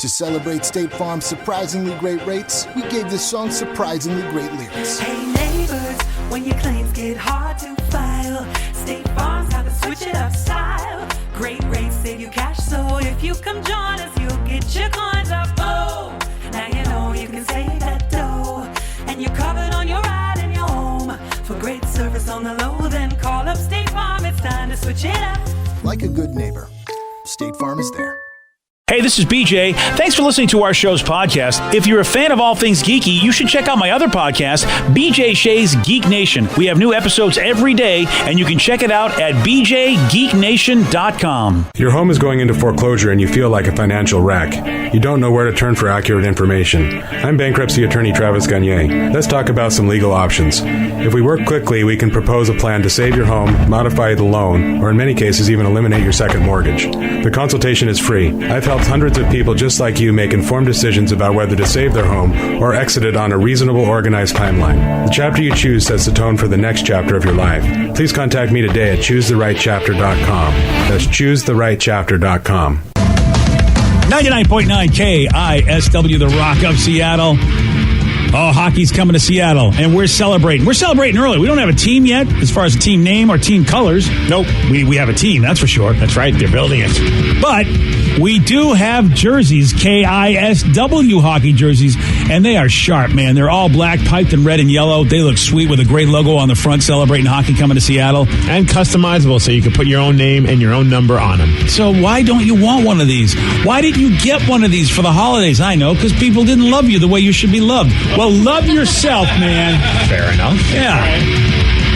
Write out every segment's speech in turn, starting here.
To celebrate State Farm's surprisingly great rates, we gave this song surprisingly great lyrics. Hey neighbors, when your claims get hard to file, State Farm's got the switch it up style. Great rates save you cash, so if you come join us, you'll get your coins up. Oh, now you know you can save that dough, and you're covered on your ride and your home. For great service on the low, then call up State Farm. It's time to switch it up. Like a good neighbor, State Farm is there. Hey, this is BJ. Thanks for listening to our show's podcast. If you're a fan of all things geeky, you should check out my other podcast, BJ Shea's Geek Nation. We have new episodes every day, and you can check it out at bjgeeknation.com. Your home is going into foreclosure and you feel like a financial wreck. You don't know where to turn for accurate information. I'm bankruptcy attorney Travis Gagne. Let's talk about some legal options. If we work quickly, we can propose a plan to save your home, modify the loan, or in many cases even eliminate your second mortgage. The consultation is free. I've helped hundreds of people just like you make informed decisions about whether to save their home or exit it on a reasonable, organized timeline. The chapter you choose sets the tone for the next chapter of your life. Please contact me today at choosetherightchapter.com. That's choosetherightchapter.com. 99.9 KISW, The Rock of Seattle. Oh, hockey's coming to Seattle, and we're celebrating. We're celebrating early. We don't have a team yet as far as a team name or team colors. Nope. We have a team, that's for sure. That's right. They're building it. But we do have jerseys, KISW hockey jerseys, and they are sharp, man. They're all black, piped in red and yellow. They look sweet with a great logo on the front celebrating hockey coming to Seattle. And customizable, so you can put your own name and your own number on them. So why don't you want one of these? Why didn't you get one of these for the holidays? I know, because people didn't love you the way you should be loved. Well, love yourself, man. Fair enough. Yeah.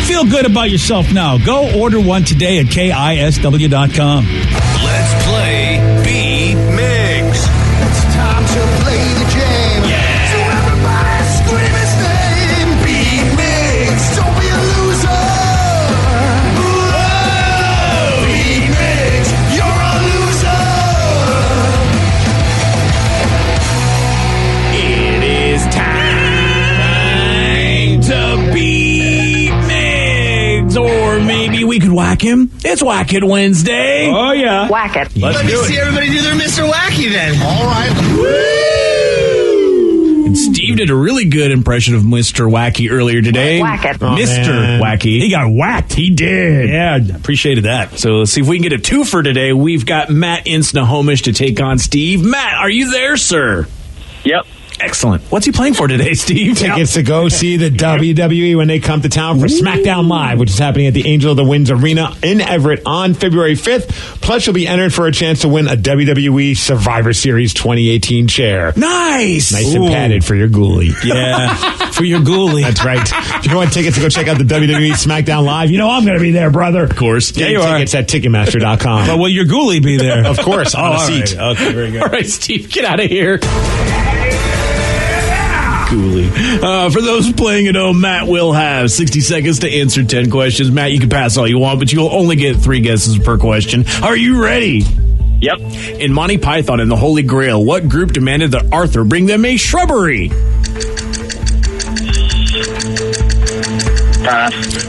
Feel good about yourself now. Go order one today at KISW.com. Let's play B-Migs. It's time to play the game. Yeah. So everybody scream his name. B-Migs, don't be a loser. Whoa. B-Migs, you're a loser. It is time to beat Migs. Or maybe we could whack him. It's Whack It Wednesday. Oh, yeah. Whack it. Let's Let me do see it. everybody do their Mr. Wacky then. All right. And Steve did a really good impression of Mr. Wacky earlier today. Whack it. Oh, Mr. man. Wacky. He got whacked. He did. Yeah, appreciated that. So let's see if we can get a twofer today. We've got Matt in Snohomish to take on Steve. Matt, are you there, sir? Yep. Excellent. What's he playing for today, Steve? Tickets to go see the WWE when they come to town for SmackDown Live, which is happening at the Angel of the Winds Arena in Everett on February 5th. Plus, you'll be entered for a chance to win a WWE Survivor Series 2018 chair. Nice. Nice and padded for your ghoulie. Yeah, for your ghoulie. That's right. If you want tickets to go check out the WWE SmackDown Live, you know I'm going to be there, brother. Of course. Get your tickets at Ticketmaster.com. But will your ghoulie be there? Of course, on a all seat. right. Okay, very good. All right, Steve, get out of here. Ghoulie. For those playing at home, Matt will have 60 seconds to answer 10 questions. Matt, you can pass all you want, but you'll only get 3 guesses per question. Are you ready? Yep. In Monty Python and the Holy Grail, what group demanded that Arthur bring them a shrubbery?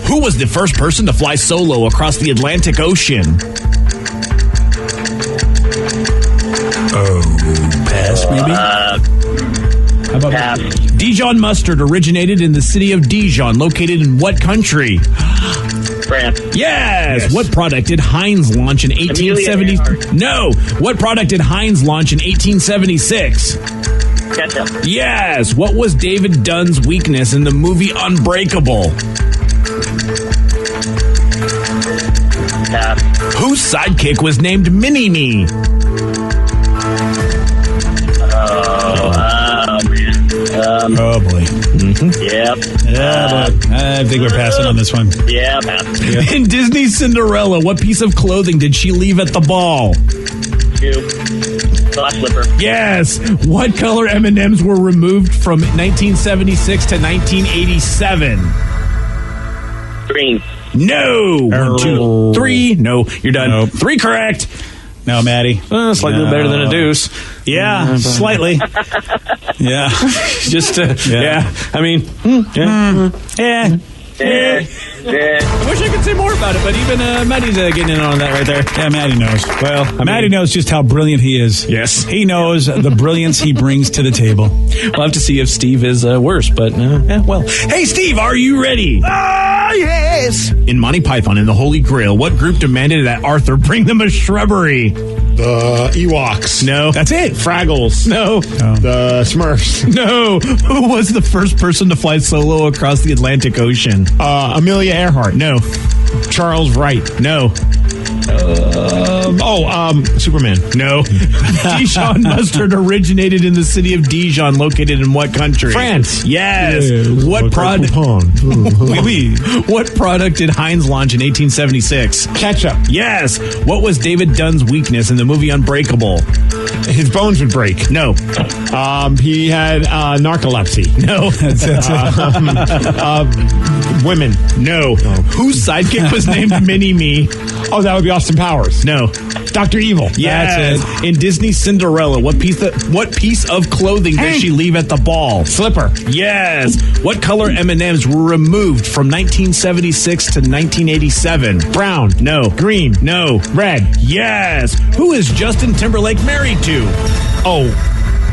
Who was the first person to fly solo across the Atlantic Ocean? Oh, pass maybe? How about pass. Dijon mustard originated in the city of Dijon, located in what country? France. Yes. What product did Heinz launch in 1870? No. What product did Heinz launch in 1876? Ketchup. Yes. What was David Dunn's weakness in the movie Unbreakable? Pass. Whose sidekick was named Mini-Me? Oh, boy. Mm-hmm. Yep. Yeah, but I think we're passing on this one. Yeah, pass. Yeah. In Disney's Cinderella, what piece of clothing did she leave at the ball? Shoe. Glass slipper. Yes. What color M&Ms were removed from 1976 to 1987? Green. No. 1, 2, 3. No, you're done. Nope. 3 correct. No, Maddie. Slightly better than a deuce. Yeah, slightly. Yeah. Just, yeah. I mean, Yeah. I wish I could say more about it, but even Maddie's getting in on that right there. Yeah, Maddie knows. Well, Maddie knows just how brilliant he is. Yes. He knows the brilliance he brings to the table. We'll have to see if Steve is worse, but well. Hey, Steve, are you ready? Ah, yes. In Monty Python and the Holy Grail, what group demanded that Arthur bring them a shrubbery? The Ewoks. No. That's it. Fraggles. No. The Smurfs. No. Who was the first person to fly solo across the Atlantic Ocean? Amelia Earhart. No. Charles Wright. No. Superman. No. Dijon mustard originated in the city of Dijon, located in what country? France. Yes. What product? What product did Heinz launch in 1876? Ketchup. Yes. What was David Dunn's weakness in the movie Unbreakable? His bones would break. No. He had narcolepsy. No. That's it. Women. No. Whose sidekick was named Mini-Me? Oh, that would be Austin Powers. No. Dr. Evil. Yes. That's In Disney's Cinderella, what piece of clothing does she leave at the ball? Slipper. Yes. What color M&Ms were removed from 1976 to 1987? Brown. No. Green. No. Red. Yes. Who is Justin Timberlake married to?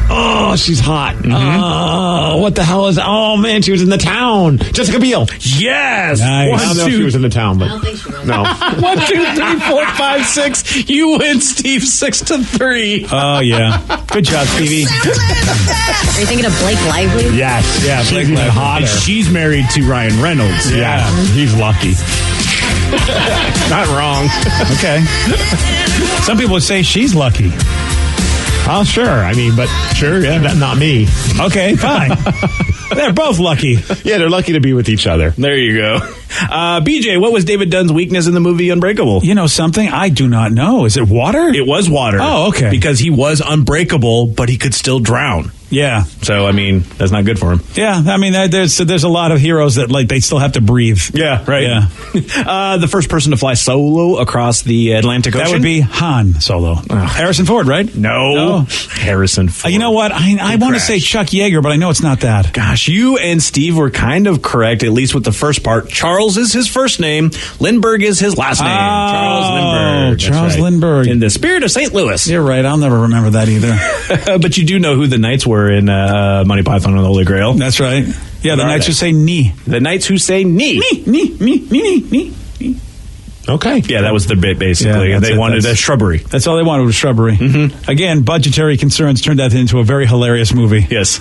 Oh, she's hot. Oh, what the hell is... Oh, man, she was in The Town. Jessica Biel. Yes. Nice. I don't know if she was in The Town, but... I don't think she was. No. 1, 2, 3, 4, 5, 6. You win, Steve, 6-3. Oh, yeah. Good job, Stevie. Are you thinking of Blake Lively? Yes. Yeah, Blake And hotter. she's married to Ryan Reynolds. Yeah, he's lucky. Not wrong. Okay. Some people would say she's lucky. Oh, sure. I mean, but sure, yeah, not me. Okay, fine. They're both lucky. Yeah, they're lucky to be with each other. There you go. BJ, what was David Dunn's weakness in the movie Unbreakable? You know something? I do not know. Is it water? It was water. Oh, okay. Because he was unbreakable, but he could still drown. Yeah. So, I mean, that's not good for him. Yeah, I mean, there's a lot of heroes that, like, they still have to breathe. Yeah, right. Yeah. The first person to fly solo across the Atlantic Ocean? That would be Han Solo. Harrison Ford, right? No. Harrison Ford. You know what? I want to say Chuck Yeager, but I know it's not that. Gosh, you and Steve were kind of correct, at least with the first part. Charles is his first name. Lindbergh is his last name. Charles Lindbergh. That's Charles right. Lindbergh. In the spirit of St. Louis. You're right. I'll never remember that either. But you do know who the knights were in Monty Python and the Holy Grail. That's right. Yeah, the knights who say "ni." The knights who say "ni." Me. Okay. Yeah, that was their bit, basically. Yeah, they wanted a shrubbery. That's all they wanted was shrubbery. Mm-hmm. Again, budgetary concerns turned that into a very hilarious movie. Yes.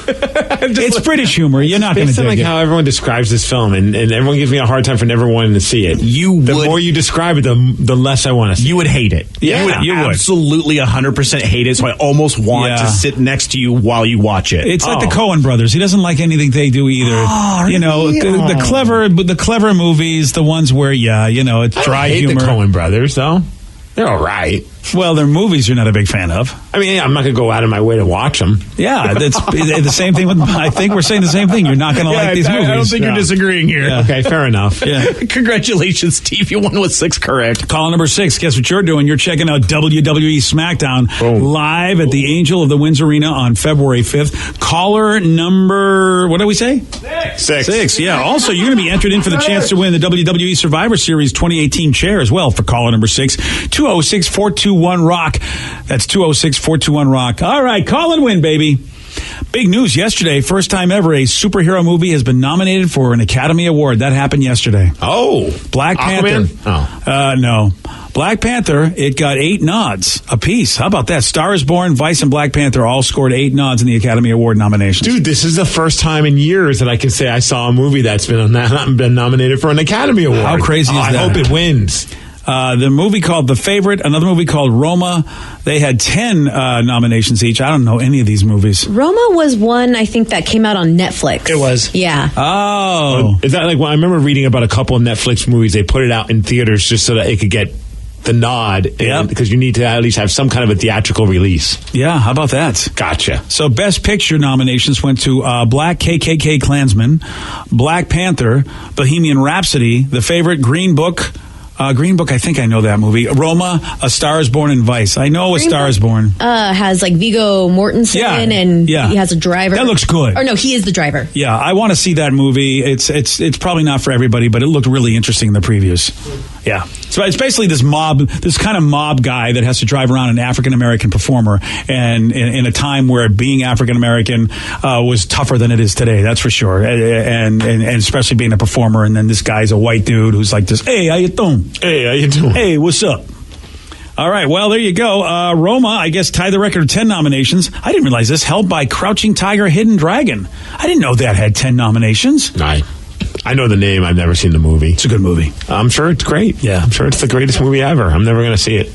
It's British humor. You're not going to Based on dig like it. how everyone describes this film, and everyone gives me a hard time for never wanting to see it. The more you describe it, the less I want to see it. You would hate it. Yeah. You would absolutely 100% hate it, so I almost want to sit next to you while you watch it. It's like the Coen brothers. He doesn't like anything they do either. Oh, you know, really? the clever movies, the ones where, it's dry I hate humor. the Coen brothers, though. They're all right. Well, their movies you're not a big fan of. I mean, I'm not going to go out of my way to watch them. Yeah, that's the same thing with. I think we're saying the same thing. You're not going to like these movies. I don't think you're disagreeing here. Yeah. Okay, fair enough. Yeah. Congratulations, Steve. You won with 6 correct. Call number 6. Guess what you're doing? You're checking out WWE SmackDown live at the Angel of the Winds Arena on February 5th. Caller number, what did we say? 6. Yeah. Also, you're going to be entered in for the chance to win the WWE Survivor Series 2018 chair as well for caller number 6. 206-421-ROCK. That's 206-421-ROCK. All right, call and win, baby. Big news yesterday. First time ever a superhero movie has been nominated for an Academy Award. That happened yesterday. Oh. Black Panther. No. Black Panther, it got 8 nods apiece. How about that? Star is Born, Vice, and Black Panther all scored 8 nods in the Academy Award nominations. Dude, this is the first time in years that I can say I saw a movie that's been nominated for an Academy Award. How crazy is that? I hope it wins. The movie called The Favorite, another movie called Roma. They had 10 nominations each. I don't know any of these movies. Roma was one, I think, that came out on Netflix. It was. Yeah. Oh. Is that like, well, I remember reading about a couple of Netflix movies. They put it out in theaters just so that it could get the nod. Because you need to at least have some kind of a theatrical release. Yeah, how about that? Gotcha. So Best Picture nominations went to Black KKK Klansman, Black Panther, Bohemian Rhapsody, The Favorite, Green Book, Green Book, I think I know that movie. Roma, A Star is Born, and Vice. I know A Green Star Book, is Born. Has like Viggo Mortensen and he has a driver. That looks good. Or no, he is the driver. Yeah, I want to see that movie. It's probably not for everybody, but it looked really interesting in the previews. Yeah. So it's basically this kind of mob guy that has to drive around an African-American performer, and in a time where being African-American was tougher than it is today, that's for sure. And especially being a performer, and then this guy's a white dude who's like this, hey, how you doing? Hey, how you doing? Hey, what's up? All right, well, there you go. Roma, I guess, tied the record of 10 nominations. I didn't realize this, held by Crouching Tiger, Hidden Dragon. I didn't know that had 10 nominations. I know the name. I've never seen the movie. It's a good movie. I'm sure it's great. Yeah. I'm sure it's the greatest movie ever. I'm never going to see it.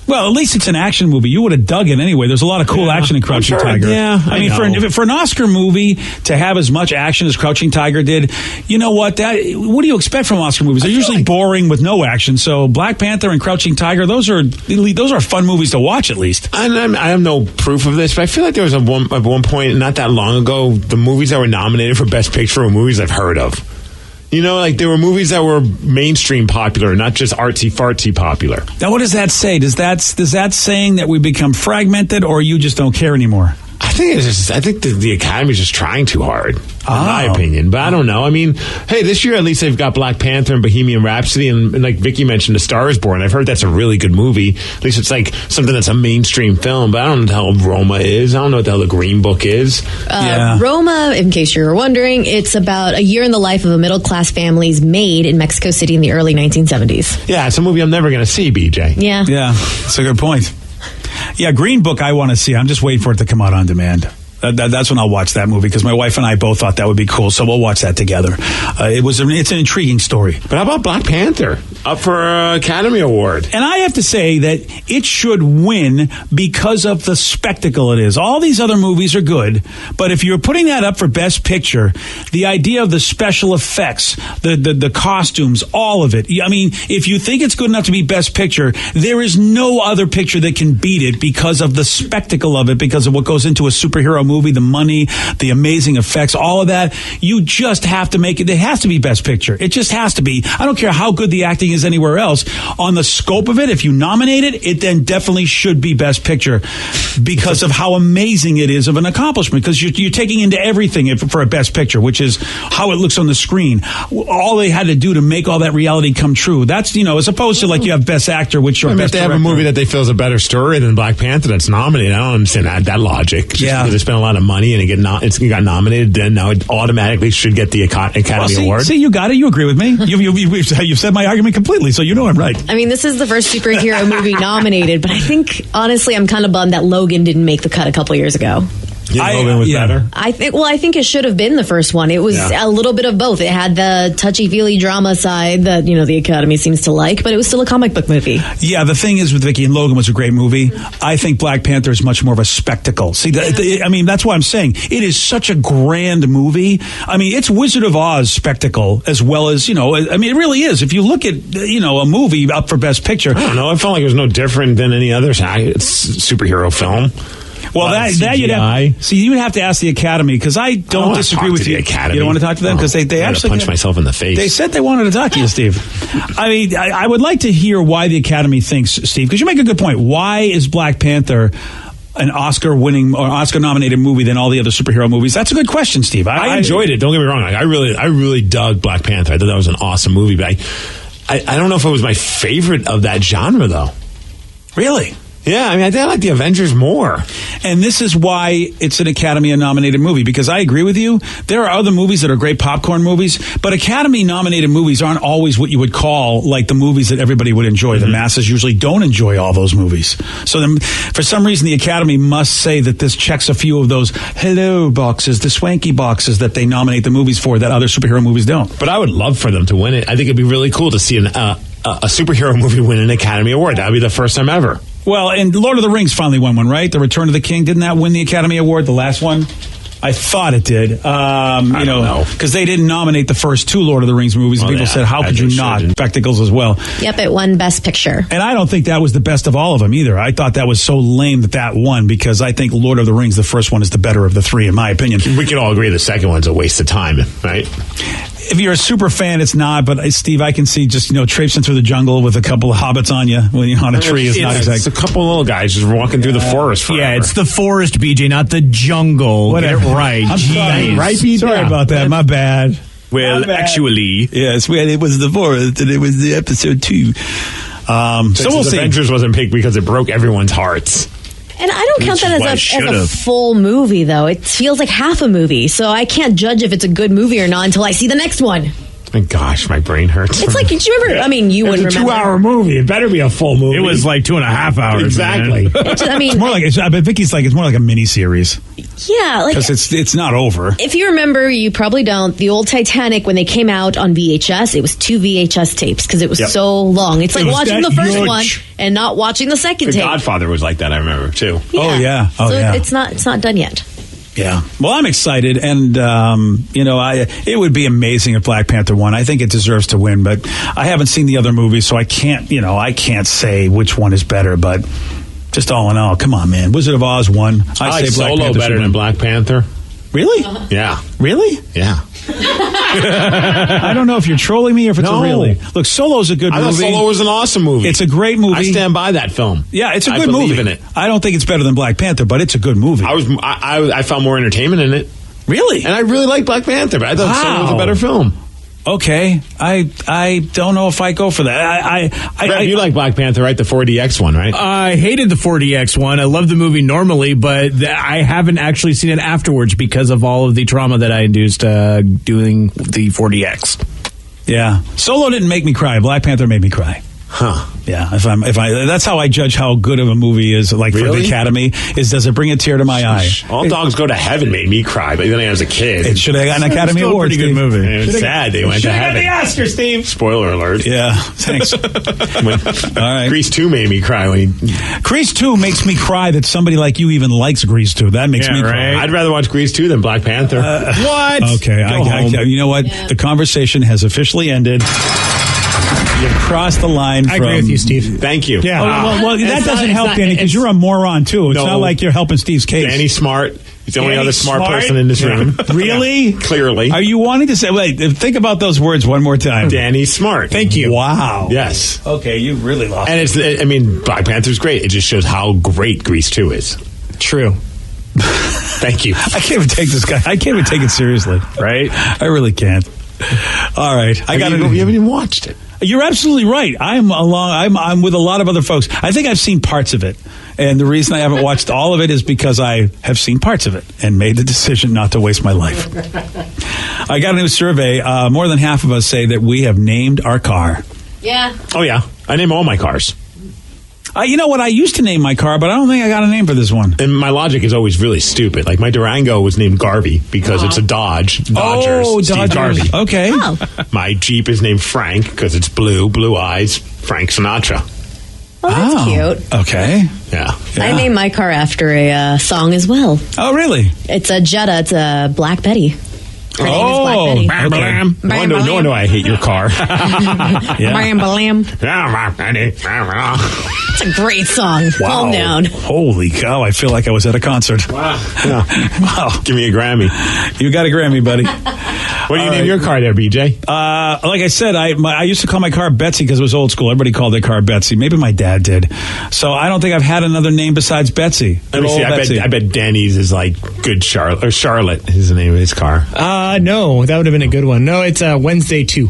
Well, at least it's an action movie. You would have dug it anyway. There's a lot of cool action in Crouching Tiger. Yeah, I mean, for an Oscar movie to have as much action as Crouching Tiger did, you know what? What do you expect from Oscar movies? They're usually boring with no action. So Black Panther and Crouching Tiger, those are fun movies to watch at least. I have no proof of this, but I feel like there was at one point not that long ago, the movies that were nominated for Best Picture were movies I've heard of. You know, like there were movies that were mainstream popular, not just artsy-fartsy popular. Now, what does that say? Does that saying that we become fragmented, or you just don't care anymore? I think the Academy's just trying too hard, in my opinion. But I don't know. I mean, hey, this year at least they've got Black Panther and Bohemian Rhapsody, and like Vicky mentioned, A Star is Born. I've heard that's a really good movie. At least it's like something that's a mainstream film. But I don't know what the hell Roma is. I don't know what the hell the Green Book is. Roma, in case you were wondering, it's about a year in the life of a middle-class family's maid in Mexico City in the early 1970s. Yeah, it's a movie I'm never going to see, BJ. Yeah. Yeah, that's a good point. Yeah, Green Book I want to see. I'm just waiting for it to come out on demand. That's when I'll watch that movie, because my wife and I both thought that would be cool, so we'll watch that together. It's an intriguing story. But how about Black Panther? Up for an Academy Award. And I have to say that it should win because of the spectacle it is. All these other movies are good, but if you're putting that up for Best Picture, the idea of the special effects, the costumes, all of it. I mean, if you think it's good enough to be Best Picture, there is no other picture that can beat it because of the spectacle of it, because of what goes into a superhero movie, the money, the amazing effects, all of that. You just have to make it. It has to be Best Picture. It just has to be. I don't care how good the acting is anywhere else. On the scope of it, if you nominate it, it then definitely should be Best Picture because of how amazing it is of an accomplishment, because you're taking into everything for a Best Picture, which is how it looks on the screen. All they had to do to make all that reality come true. That's, as opposed to like you have Best Actor, which you're Best If they Director. have a movie that they feel is a better story than Black Panther that's nominated, I don't understand that logic. Just because they spent a lot of money and it got nominated, then now it automatically should get the Academy Award. See, you got it. You agree with me. You've said my argument completely, so you know I'm right. I mean, this is the first superhero movie nominated, but I think, honestly, I'm kind of bummed that Logan didn't make the cut a couple years ago. Logan was better. I think it should have been the first one. It was a little bit of both. It had the touchy-feely drama side that, the Academy seems to like, but it was still a comic book movie. Yeah, the thing is with Vicky, and Logan was a great movie. I think Black Panther is much more of a spectacle. See, that's why I'm saying it is such a grand movie. I mean, it's Wizard of Oz spectacle as well as, it really is. If you look at, a movie up for Best Picture. I don't know. I felt like it was no different than any other superhero film. Well, that you would have to ask the Academy, because I don't disagree with you. Academy. You don't want to talk to them because they actually punch myself in the face. They said they wanted to talk to you, Steve. I mean, I would like to hear why the Academy thinks, Steve, because you make a good point. Why is Black Panther an Oscar-winning or Oscar-nominated movie than all the other superhero movies? That's a good question, Steve. I enjoyed it. Don't get me wrong. I really dug Black Panther. I thought that was an awesome movie, but I don't know if it was my favorite of that genre, though. Really? Yeah, I mean, I like the Avengers more. And this is why it's an Academy-nominated movie, because I agree with you. There are other movies that are great popcorn movies, but Academy-nominated movies aren't always what you would call like the movies that everybody would enjoy. The masses usually don't enjoy all those movies. So then, for some reason, the Academy must say that this checks a few of those hello boxes, the swanky boxes that they nominate the movies for that other superhero movies don't. But I would love for them to win it. I think it'd be really cool to see a superhero movie win an Academy Award. That would be the first time ever. Well, and Lord of the Rings finally won one, right? The Return of the King. Didn't that win the Academy Award, the last one? I thought it did. I don't know. Because they didn't nominate the first two Lord of the Rings movies. People said, how could you not? Spectacles as well. Yep, it won Best Picture. And I don't think that was the best of all of them either. I thought that was so lame that won, because I think Lord of the Rings, the first one, is the better of the three, in my opinion. We can all agree the second one's a waste of time, right? if you're a super fan, it's not. But Steve, I can see just traipsing through the jungle with a couple of hobbits on you when you're on a tree is not exactly. It's a couple of little guys just walking through the forest forever. Yeah, it's the forest, BJ, not the jungle. Whatever. Get it right. I'm sorry. Right, BJ? Sorry about that. My bad. Well, actually, yes. Well, it was the forest, and it was the episode 2. So we'll see. Avengers wasn't picked because it broke everyone's hearts. And I don't count that as a full movie, though. It feels like half a movie, so I can't judge if it's a good movie or not until I see the next one. My gosh, my brain hurts. It's like, did you ever? I mean, you wouldn't remember. It's a 2-hour movie. It better be a full movie. it was like 2.5 hours. Exactly. It's more like I bet Vicky's like it's more like a mini series Yeah, like because it's not over. if you remember, you probably don't. The old Titanic, when they came out on VHS, it was 2 VHS tapes because it was so long. It's like was watching that the first huge. one and not watching the second The tape. Godfather was like that, I remember, too. Oh, yeah. Oh, so yeah. it's not done yet. Yeah. Well, I'm excited, and it would be amazing if Black Panther won. I think it deserves to win, but I haven't seen the other movies, so I can't say which one is better. But just all in all, come on, man, Wizard of Oz won. I like say Black Solo Panther better should than win. Black Panther. Really? Yeah. Really? Yeah. I don't know if you're trolling me or if it's No. a really. Look, Solo's a good I thought movie. Solo was an awesome movie. It's a great movie. I stand by that film. Yeah, it's a I good believe movie. in it. I don't think it's better than Black Panther, but it's a good movie. I found more entertainment in it. Really? And I really like Black Panther, but I thought Solo was a better film. Okay, I don't know if I go for that. Rev, you like Black Panther, right? The 4DX one, right? I hated the 4DX one. I love the movie normally, but I haven't actually seen it afterwards because of all of the trauma that I induced doing the 4DX. Yeah, Solo didn't make me cry. Black Panther made me cry. Huh. Yeah, if I that's how I judge how good of a movie is. Like for Really? the Academy, is does it bring a tear to my eye? All Dogs Go to Heaven made me cry, but then I was a kid. It should have gotten an Academy Still a Award. pretty good Steve. movie. And it's sad they went to heaven. the Oscar, Steve. Spoiler alert. Yeah, thanks. All right. Grease 2 made me cry when Grease 2 makes me cry that somebody like you even likes Grease 2. That makes me cry. I'd rather watch Grease 2 than Black Panther. What? Okay, you know what? The conversation has officially ended. You've crossed the line. I agree with you, Steve. Thank you. Yeah. Well, that It's doesn't not- help, it's Danny, not- because you're a moron, too. It's No. not like you're helping Steve's case. Danny Smart. He's the only Danny other smart Smart? person in this room. Really? Clearly. Are you wanting to say, wait, think about those words one more time. Danny Smart. Thank you. Wow. Yes. Okay, you really lost. And Black Panther's great. It just shows how great Grease 2 is. True. Thank you. I can't even take this guy. I can't even take it seriously. Right? I really can't. All right. You haven't even watched it. You're absolutely right. I'm with a lot of other folks. I think I've seen parts of it. And the reason I haven't watched all of it is because I have seen parts of it and made the decision not to waste my life. I got a new survey. More than half of us say that we have named our car. Yeah. Oh, yeah. I name all my cars. You know what? I used to name my car, but I don't think I got a name for this one. And my logic is always really stupid. Like my Durango was named Garvey because it's a Dodgers. Oh, Steve Dodgers. Garvey. Okay. Oh. My Jeep is named Frank because it's blue eyes, Frank Sinatra. Well, that's cute. Okay. Yeah. I named my car after a song as well. Oh, really? It's a Jetta. It's a Black Betty. Her name is Black Betty. Bam, bam. No wonder I hate your car. Bam, bam. It's a great song. Calm down. Holy cow. I feel like I was at a concert. Wow. Wow. Give me a Grammy. You got a Grammy, buddy. What do you name your car there, BJ? Like I said, I used to call my car Betsy because it was old school. Everybody called their car Betsy. Maybe my dad did. So I don't think I've had another name besides Betsy. Let me see. I bet Danny's is like Good Charlotte. Or Charlotte is the name of his car. No, that would have been a good one. No, it's Wednesday 2.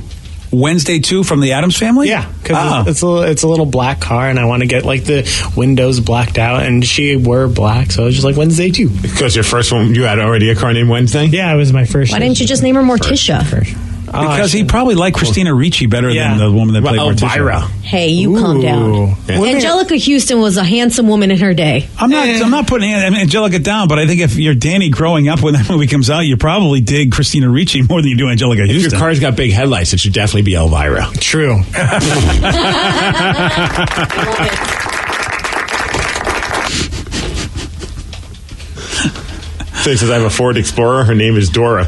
Wednesday 2 from the Addams Family? Yeah, because it's a little black car, and I want to get like the windows blacked out, and she were black, so I was just like Wednesday 2. Because your first one, you had already a car named Wednesday? Yeah, it was my first. Why didn't you just name her Morticia? Because he probably liked Christina Ricci better than the woman that played Morticia. Elvira. Hey, you calm down. Yeah. Angelica Houston was a handsome woman in her day. I'm not putting Angelica down, but I think if you're Danny growing up when that movie comes out, you probably dig Christina Ricci more than you do Angelica If Houston. your car's got big headlights, it should definitely be Elvira. True. So he says, I have a Ford Explorer. Her name is Dora.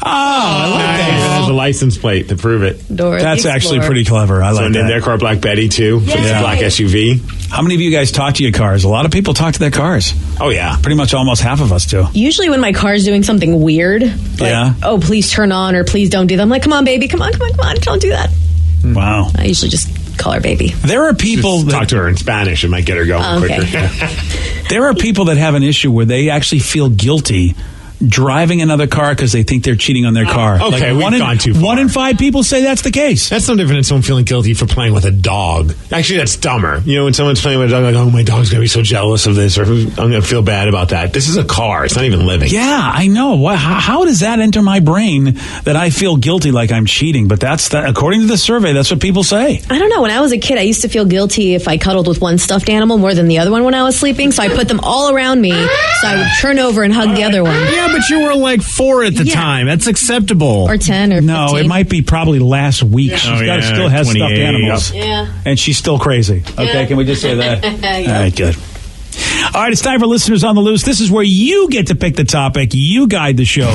Oh, I like It has a license plate to prove it. Dora That's the actually Explorer. pretty clever. I So like named that. their car Black Betty, too. So it's a black SUV. How many of you guys talk to your cars? A lot of people talk to their cars. Oh, yeah. Pretty much almost half of us do. Usually when my car's doing something weird, like, oh, please turn on or please don't do that. I'm like, come on, baby. Come on. Don't do that. Wow. I usually just call her baby. There are people that talk to her in Spanish. It might get her going quicker. There are people that have an issue where they actually feel guilty driving another car because they think they're cheating on their car. Okay, we've gone too far. 1 in 5 people say that's the case. That's no different than someone feeling guilty for playing with a dog. Actually, that's dumber. You know, when someone's playing with a dog, like, oh, my dog's going to be so jealous of this, or I'm going to feel bad about that. This is a car. It's not even living. Yeah, I know. How does that enter my brain that I feel guilty like I'm cheating? But according to the survey, that's what people say. I don't know. When I was a kid, I used to feel guilty if I cuddled with one stuffed animal more than the other one when I was sleeping. So I put them all around me, so I would turn over and hug the other one. Yeah, but you were like 4 at the time. That's acceptable. Or 10 or 15. No, it might be probably last week. Still has stuffed 28. animals. Yeah. And she's still crazy. Okay, can we just say that? Yeah. All right, good. All right, it's time for Listeners on the Loose. This is where you get to pick the topic. You guide the show.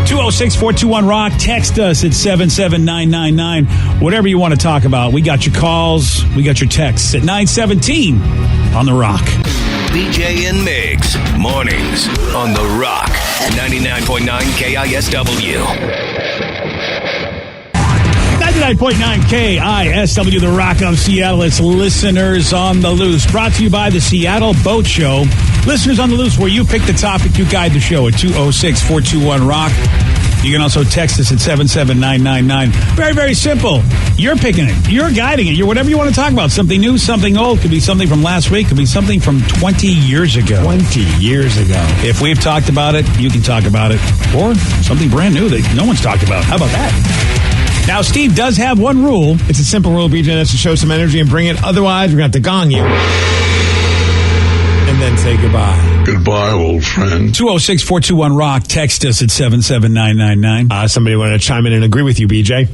206-421-ROCK. Text us at 77999. Whatever you want to talk about. We got your calls. We got your texts at 917 on The Rock. BJ and Migs, mornings on The Rock, 99.9 KISW. 99.9 KISW, The Rock of Seattle. It's Listeners on the Loose. Brought to you by the Seattle Boat Show. Listeners on the Loose, where you pick the topic, you guide the show at 206-421-ROCK. You can also text us at 77999. Very, very simple. You're picking it. You're guiding it. You're whatever you want to talk about. Something new, something old. Could be something from last week. Could be something from 20 years ago. 20 years ago. If we've talked about it, you can talk about it. Or something brand new that no one's talked about. How about that? Now, Steve does have one rule. It's a simple rule, BJ. That's to show some energy and bring it. Otherwise, we're going to have to gong you. And then say goodbye. Goodbye, old friend. 206-421-ROCK. Text us at 77999. Somebody want to chime in and agree with you, BJ?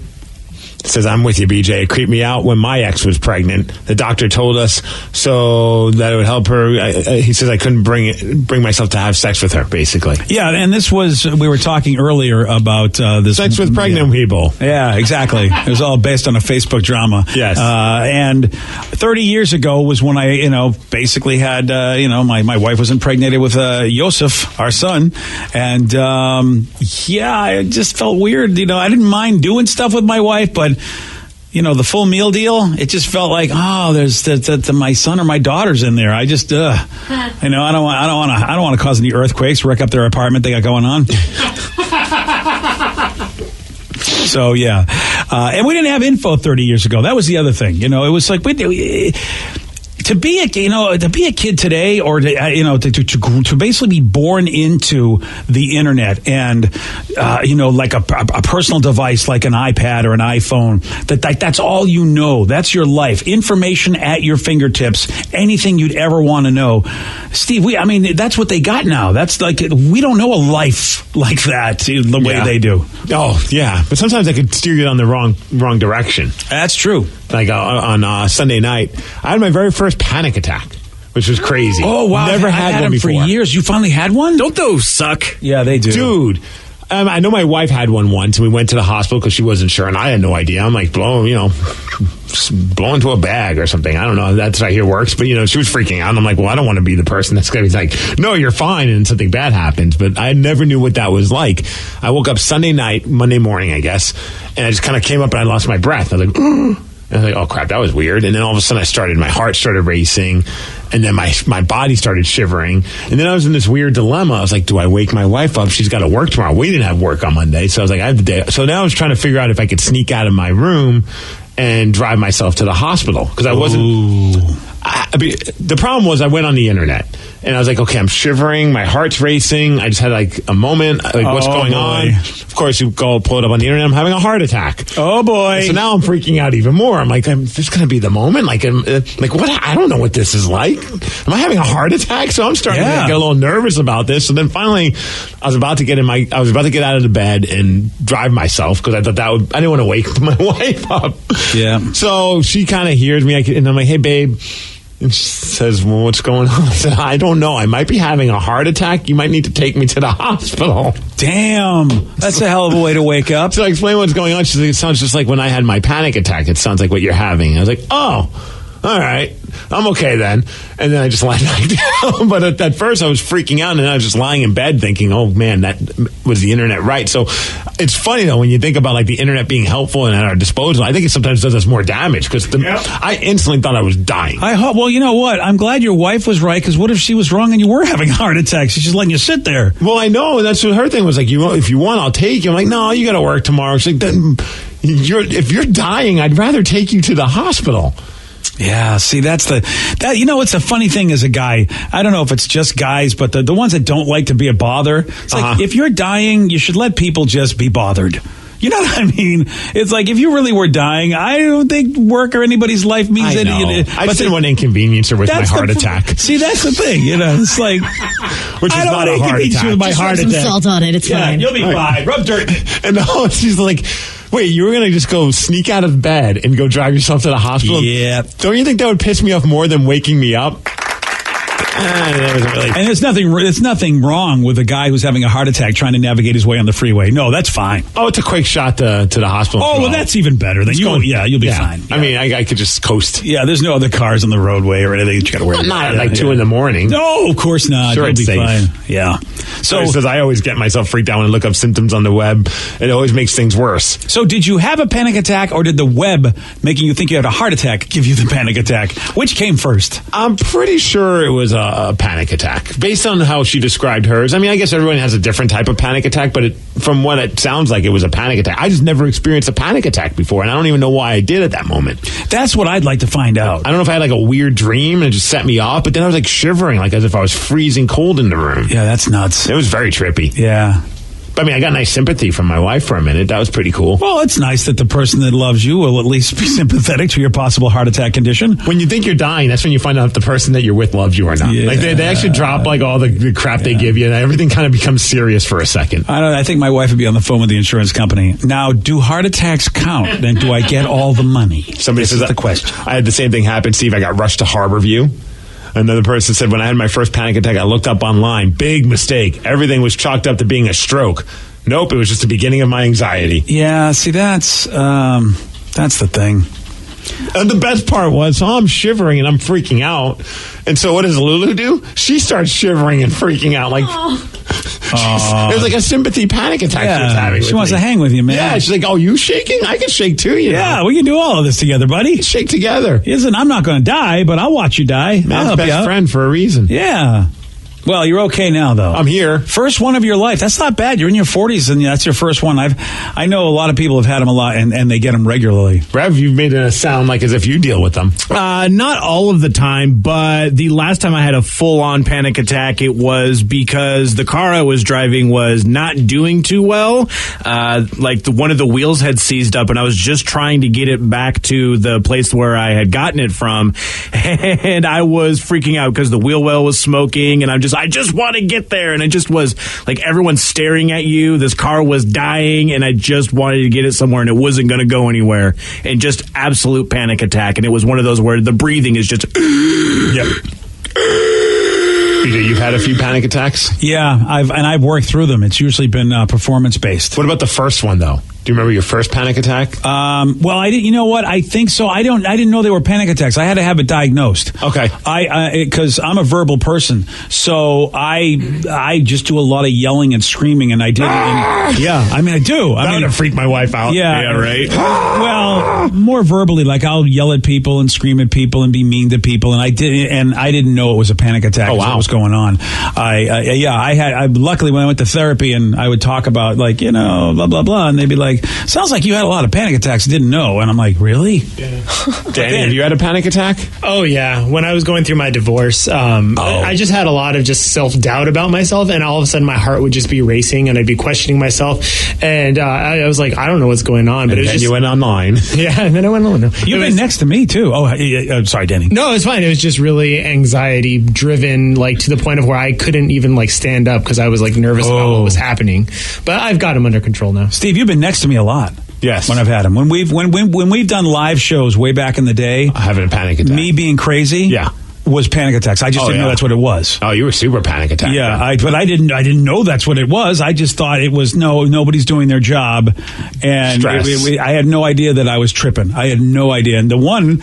It says, I'm with you, BJ. It creeped me out when my ex was pregnant. The doctor told us so that it would help her. He says I couldn't bring myself to have sex with her, basically. Yeah, and this was, we were talking earlier about this. Sex with pregnant people. Yeah, exactly. It was all based on a Facebook drama. Yes. And 30 years ago was when I, basically had, my wife was impregnated with Yosef, our son. And, it just felt weird. I didn't mind doing stuff with my wife, but the full meal deal, it just felt like, there's my son or my daughter's in there. I just, I don't want to cause any earthquakes, wreck up their apartment they got going on. So yeah, and we didn't have info 30 years ago. That was the other thing. It was like to be a kid today, or to basically be born into the internet and like a personal device like an iPad or an iPhone, that's all you know. That's your life. Information at your fingertips. Anything you'd ever want to know. Steve, that's what they got now. That's like, we don't know a life like that the way they do. Oh yeah, but sometimes I could steer you down the wrong direction. That's true. Like on Sunday night, I had my very first panic attack, which was crazy. Oh wow! Never had one before. For years. You finally had one? Don't those suck? Yeah, they do, dude. I know my wife had one once, and we went to the hospital because she wasn't sure, and I had no idea. I'm like blow into a bag or something. I don't know. That's how it works. But she was freaking out. And I'm like, well, I don't want to be the person that's going to be like, no, you're fine, and something bad happens. But I never knew what that was like. I woke up Sunday night, Monday morning, I guess, and I just kind of came up and I lost my breath. I was like, and I was like, oh crap, that was weird. And then all of a sudden my heart started racing, and then my body started shivering. And then I was in this weird dilemma. I was like, do I wake my wife up? She's got to work tomorrow. We didn't have work on Monday. So I was like, I have the day. So now I was trying to figure out if I could sneak out of my room and drive myself to the hospital, because I wasn't. The problem was I went on the internet and I was like, okay, I'm shivering, my heart's racing. I just had like a moment, like what's going on? Of course, you go pull it up on the internet. I'm having a heart attack. Oh boy! So now I'm freaking out even more. I'm like, this going to be the moment? Like what? I don't know what this is like. Am I having a heart attack? So I'm starting to get a little nervous about this. So then finally, I was about to get out of the bed and drive myself, because I thought I didn't want to wake my wife up. Yeah. So she kind of hears me, and I'm like, hey babe. And she says, well, what's going on? I said, I don't know. I might be having a heart attack. You might need to take me to the hospital. Damn. That's a hell of a way to wake up. So I explained what's going on. She's like, it sounds just like when I had my panic attack. It sounds like what you're having. I was like, oh. all right, I'm okay then. And then I just lied back down. But at first I was freaking out, and I was just lying in bed thinking, oh man, that was the internet right. So it's funny though when you think about like the internet being helpful and at our disposal. I think it sometimes does us more damage because I instantly thought I was dying. I hope. Well, you know what? I'm glad your wife was right, because what if she was wrong and you were having a heart attack? She's just letting you sit there. Well, I know, and that's what her thing was like. If you want, I'll take you. I'm like, no, you got to work tomorrow. She's like, if you're dying, I'd rather take you to the hospital. Yeah, see, it's a funny thing as a guy. I don't know if it's just guys, but the ones that don't like to be a bother. It's like, if you're dying, you should let people just be bothered. You know what I mean? It's like, if you really were dying, I don't think work or anybody's life means anything. I've seen one inconvenience with my heart attack. See, that's the thing. It's like, which is not a heart attack. With my heart attack. Some salt on it. It's fine. You'll be fine. Rub dirt. And she's like, wait, you were going to just go sneak out of bed and go drive yourself to the hospital? Yeah. Don't you think that would piss me off more than waking me up? And there's nothing wrong with a guy who's having a heart attack trying to navigate his way on the freeway. No, that's fine. Oh, it's a quick shot to the hospital. Oh, well, that's even better. Then you'll be fine. Yeah. I mean, I could just coast. Yeah, there's no other cars on the roadway or anything that you got to worry about. Not at 2 in the morning. No, of course not. Sure, you'll be safe. fine. Yeah. So he says I always get myself freaked out when I look up symptoms on the web. It always makes things worse. So did you have a panic attack, or did the web making you think you had a heart attack give you the panic attack? Which came first? I'm pretty sure it was a panic attack. Based on how she described hers, I mean, I guess everyone has a different type of panic attack, but from what it sounds like, it was a panic attack. I just never experienced a panic attack before, and I don't even know why I did at that moment. That's what I'd like to find out. I don't know if I had like a weird dream and it just set me off, but then I was like shivering, like as if I was freezing cold in the room. Yeah, that's nuts. It was very trippy. Yeah. I mean, I got nice sympathy from my wife for a minute. That was pretty cool. Well, it's nice that the person that loves you will at least be sympathetic to your possible heart attack condition. When you think you're dying, that's when you find out if the person that you're with loves you or not. Yeah. Like they actually drop like all the crap they give you, and everything kind of becomes serious for a second. I think my wife would be on the phone with the insurance company. Now, do heart attacks count? And do I get all the money? Somebody says the question. I had the same thing happen, Steve. I got rushed to Harborview. Another person said, when I had my first panic attack, I looked up online. Big mistake. Everything was chalked up to being a stroke. Nope, it was just the beginning of my anxiety. Yeah, see, that's the thing. And the best part was, I'm shivering and I'm freaking out. And so what does Lulu do? She starts shivering and freaking out. Like, it was like a sympathy panic attack she was having. She wants to hang with you, man. Yeah, she's like, oh, you shaking? I can shake too, you know? We can do all of this together, buddy. Shake together. Listen, I'm not going to die, but I'll watch you die. Man's best friend for a reason. Yeah. Well, you're okay now, though. I'm here. First one of your life. That's not bad. You're in your 40s, and that's your first one. I know a lot of people have had them a lot, and they get them regularly. Rev, you've made it sound like as if you deal with them. Not all of the time, but the last time I had a full-on panic attack, it was because the car I was driving was not doing too well. One of the wheels had seized up, and I was just trying to get it back to the place where I had gotten it from, and I was freaking out because the wheel well was smoking, and I just want to get there. And it just was like everyone's staring at you. This car was dying, and I just wanted to get it somewhere, and it wasn't going to go anywhere. And just absolute panic attack. And it was one of those where the breathing is just... Yep. BJ, you've had a few panic attacks? Yeah, I've worked through them. It's usually been performance-based. What about the first one, though? Do you remember your first panic attack? Well, I didn't. You know what? I think so. I didn't know they were panic attacks. I had to have it diagnosed. Okay. Because I'm a verbal person, so I just do a lot of yelling and screaming, and I did. Yeah, I mean, I do. That would have freaked my wife out. Yeah, right. Well, more verbally, like I'll yell at people and scream at people and be mean to people, and I didn't know it was a panic attack. Oh, wow. What was going on? Luckily when I went to therapy and I would talk about blah blah blah, and they'd be like, sounds like you had a lot of panic attacks, didn't know. And I'm like, really? Yeah. Danny, have you had a panic attack? Oh, yeah. When I was going through my divorce, I just had a lot of just self-doubt about myself, and all of a sudden my heart would just be racing, and I'd be questioning myself. And I was like, I don't know what's going on. But and then you went online. Yeah, and then I went online. You've been next to me, too. Oh, sorry, Danny. No, it's fine. It was just really anxiety-driven, like to the point of where I couldn't even like stand up because I was like nervous about what was happening. But I've got them under control now. Steve, you've been next to me a lot. Yes. When I've had them. When we've done live shows way back in the day. I having a panic attack. Me being crazy. Yeah. was panic attacks. I just didn't know that's what it was. Oh, you were super panic attack. Yeah, but I didn't know that's what it was. I just thought it was nobody's doing their job, and I had no idea that I was tripping. I had no idea. And the one,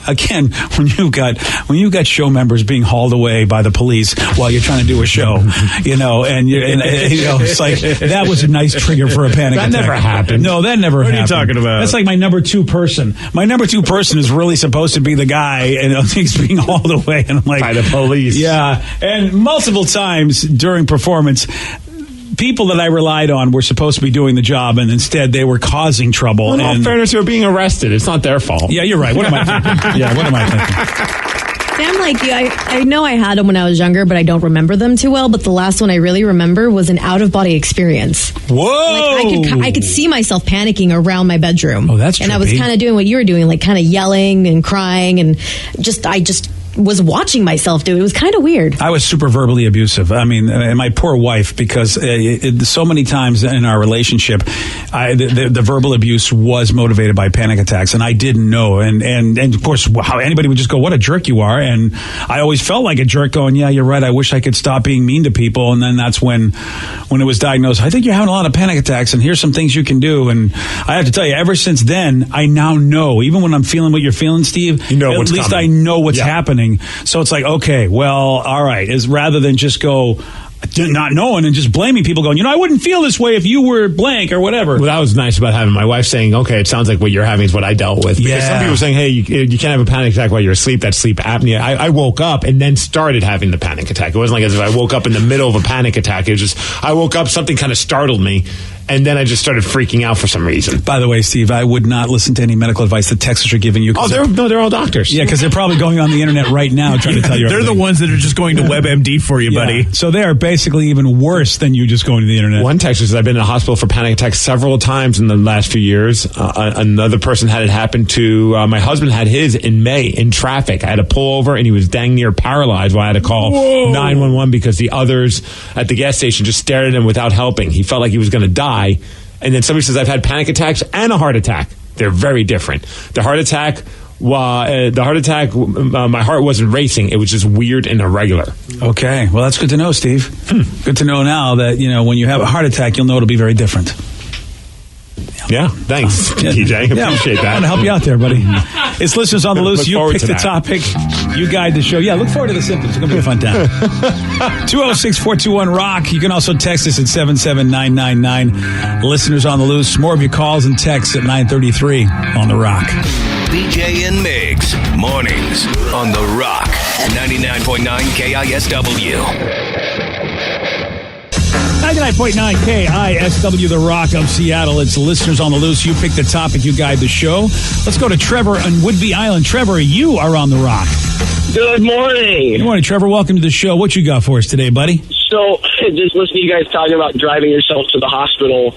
again, when you've got show members being hauled away by the police while you're trying to do a show, and it's like that was a nice trigger for a panic attack. That never happened. No, that never happened. What are you talking about? That's like my number 2 person. My number 2 person is really supposed to be the guy, and he's being hauled away, and I'm like, by the police. Yeah, and multiple times during performance, people that I relied on were supposed to be doing the job, and instead they were causing trouble. Well, in all fairness, they were being arrested. It's not their fault. Yeah, you're right. What am I thinking? What am I thinking? See, I'm like you. I know I had them when I was younger, but I don't remember them too well. But the last one I really remember was an out-of-body experience. Whoa! Like I could see myself panicking around my bedroom. Oh, that's trippy. And I was kind of doing what you were doing, like kind of yelling and crying, and I just was watching myself do it. It was kind of weird. I was super verbally abusive. I mean, and my poor wife, because so many times in our relationship, the verbal abuse was motivated by panic attacks, and I didn't know. And of course, how anybody would just go, "What a jerk you are!" And I always felt like a jerk, going, "Yeah, you're right. I wish I could stop being mean to people." And then that's when it was diagnosed, I think you're having a lot of panic attacks, and here's some things you can do. And I have to tell you, ever since then, I now know. Even when I'm feeling what you're feeling, Steve, at least coming. I know what's happening. So it's like, okay, well, all right. Rather than just go not knowing and just blaming people, going, I wouldn't feel this way if you were blank or whatever. Well, that was nice about having my wife saying, okay, it sounds like what you're having is what I dealt with. Because some people were saying, hey, you can't have a panic attack while you're asleep. That's sleep apnea. I woke up and then started having the panic attack. It wasn't like as if I woke up in the middle of a panic attack. It was just, I woke up, something kind of startled me. And then I just started freaking out for some reason. By the way, Steve, I would not listen to any medical advice that Texas are giving you. Oh, they're all doctors. Yeah, because they're probably going on the internet right now trying to tell you They're everything. the ones that are just going to WebMD for you, buddy. So they are basically even worse than you just going to the internet. One Texter says, I've been in the hospital for panic attacks several times in the last few years. Another person had it happen to, my husband had his in May in traffic. I had to pull over and he was dang near paralyzed while I had to call 911 because the others at the gas station just stared at him without helping. He felt like he was going to die. And then somebody says, I've had panic attacks and a heart attack. They're very different. The heart attack, my heart wasn't racing. It was just weird and irregular. Okay. Well, that's good to know, Steve. Good to know now that, when you have a heart attack, you'll know it'll be very different. Yeah, thanks, TJ. Appreciate that. I'm going to help you out there, buddy. It's Listeners on the Loose. You pick the that. topic. You guide the show. Yeah, look forward to the symptoms. It's going to be a fun time. 206-421-ROCK. You can also text us at 77999. Listeners on the Loose. More of your calls and texts at 933 on The Rock. BJ and Migs, mornings on The Rock, 99.9 KISW. 99.9 KISW, The Rock of Seattle. It's Listeners on the Loose. You pick the topic, you guide the show. Let's go to Trevor on Woodby Island. Trevor, you are on The Rock. Good morning. Good morning, Trevor. Welcome to the show. What you got for us today, buddy? So, just listening to you guys talking about driving yourself to the hospital.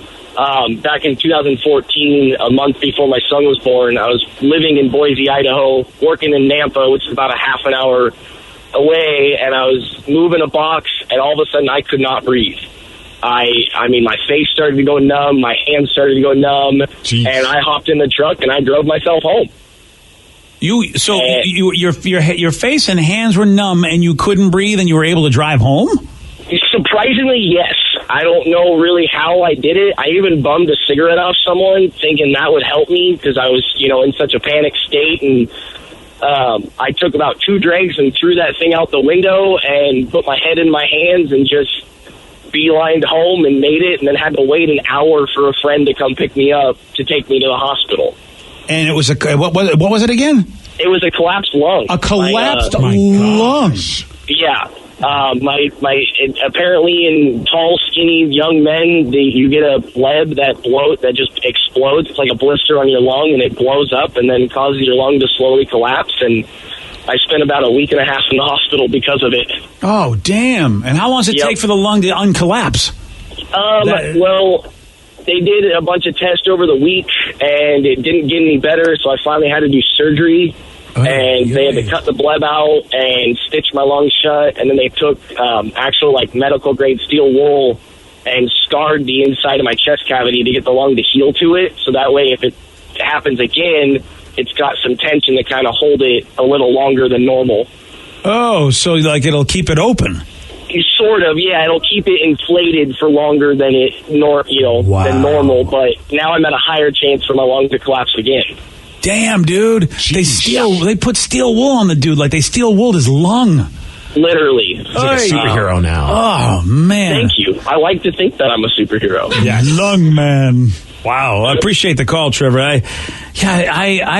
Back in 2014, a month before my son was born, I was living in Boise, Idaho, working in Nampa, which is about a half an hour away, and I was moving a box, and all of a sudden I could not breathe. I mean, my face started to go numb, my hands started to go numb, and I hopped in the truck and I drove myself home. Your face and hands were numb, and you couldn't breathe, and you were able to drive home? Surprisingly, yes. I don't know really how I did it. I even bummed a cigarette off someone, thinking that would help me because I was, in such a panic state. And I took about 2 drags and threw that thing out the window and put my head in my hands and just beelined home and made it, and then had to wait an hour for a friend to come pick me up to take me to the hospital. And it was what was it again? It was a collapsed lung. A collapsed lung. Yeah. Apparently in tall, skinny young men, you get a bleb that just explodes. It's like a blister on your lung, and it blows up and then causes your lung to slowly collapse. And I spent about a week and a half in the hospital because of it. Oh, damn. And how long does it take for the lung to uncollapse? Well, they did a bunch of tests over the week, and it didn't get any better, so I finally had to do surgery. They had to cut the bleb out and stitch my lungs shut, and then they took actual medical grade steel wool and scarred the inside of my chest cavity to get the lung to heal to it, so that way if it happens again, it's got some tension to kind of hold it a little longer than normal. Oh, so like it'll keep it open. Sort of, yeah. It'll keep it inflated for longer than than normal. But now I'm at a higher chance for my lungs to collapse again. Damn, dude! They put steel wool on the dude, like they steel wooled his lung. Literally, he's like a superhero now. Oh man! Thank you. I like to think that I'm a superhero. Yeah, lung man. Wow, I appreciate the call, Trevor. I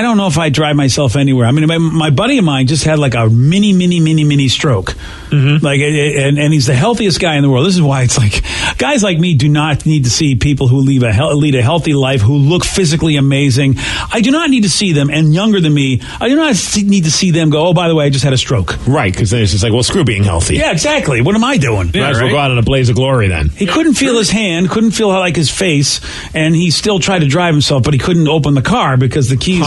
don't know if I drive myself anywhere. I mean, my buddy of mine just had like a mini stroke. Mm-hmm. Like, and he's the healthiest guy in the world. This is why it's like guys like me do not need to see people who lead a healthy life, who look physically amazing. I do not need to see them, and younger than me, I do not need to see them go, oh, by the way, I just had a stroke. Right, because then it's just like, well, screw being healthy. Yeah, exactly. What am I doing? Might as well go out in a blaze of glory then. He couldn't feel his hand, couldn't feel like his face, and he still tried to drive himself, but he couldn't open the car because the keys.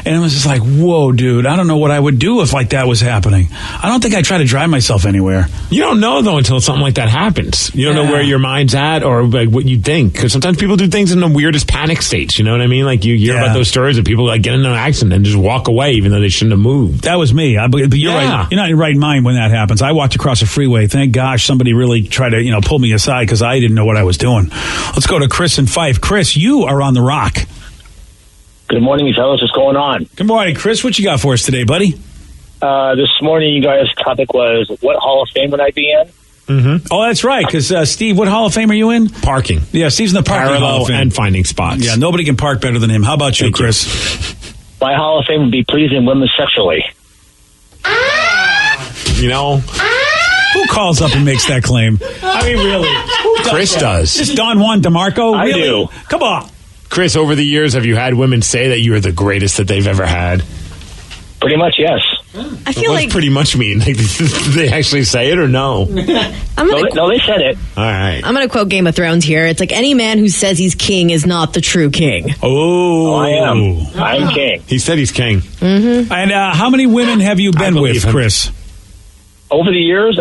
And it was just like, whoa, dude, I don't know what I would do if like that was happening. I don't think I'd try to drive myself anywhere. You don't know, though, until something like that happens. You don't know where your mind's at or like what you think. Because sometimes people do things in the weirdest panic states. You know what I mean? Like you hear about those stories of people like get in an accident and just walk away even though they shouldn't have moved. That was me. But you're right. You're not in your right mind when that happens. I walked across a freeway. Thank gosh somebody really tried to pull me aside because I didn't know what I was doing. Let's go to Chris in Fife. Chris, you are on the Rock. Good morning, you fellas. What's going on? Good morning, Chris. What you got for us today, buddy? This morning, you guys' topic was, what Hall of Fame would I be in? Mm-hmm. Oh, that's right, because Steve, what Hall of Fame are you in? Parking. Yeah, Steve's in the parking Hall of Fame. And finding spots. Yeah, nobody can park better than him. How about you, Chris? My Hall of Fame would be pleasing women sexually. Who calls up and makes that claim? I mean, really? Chris does. Just Don Juan DeMarco? I really? do. Come on. Chris, over the years, have you had women say that you are the greatest that they've ever had? Pretty much, yes. I feel What does pretty much mean? Like, did they actually say it or no? No, they said it. All right. I'm going to quote Game of Thrones here. It's like, any man who says he's king is not the true king. Oh, I am. I'm king. He said he's king. Mm-hmm. And how many women have you been with, Chris? Over the years,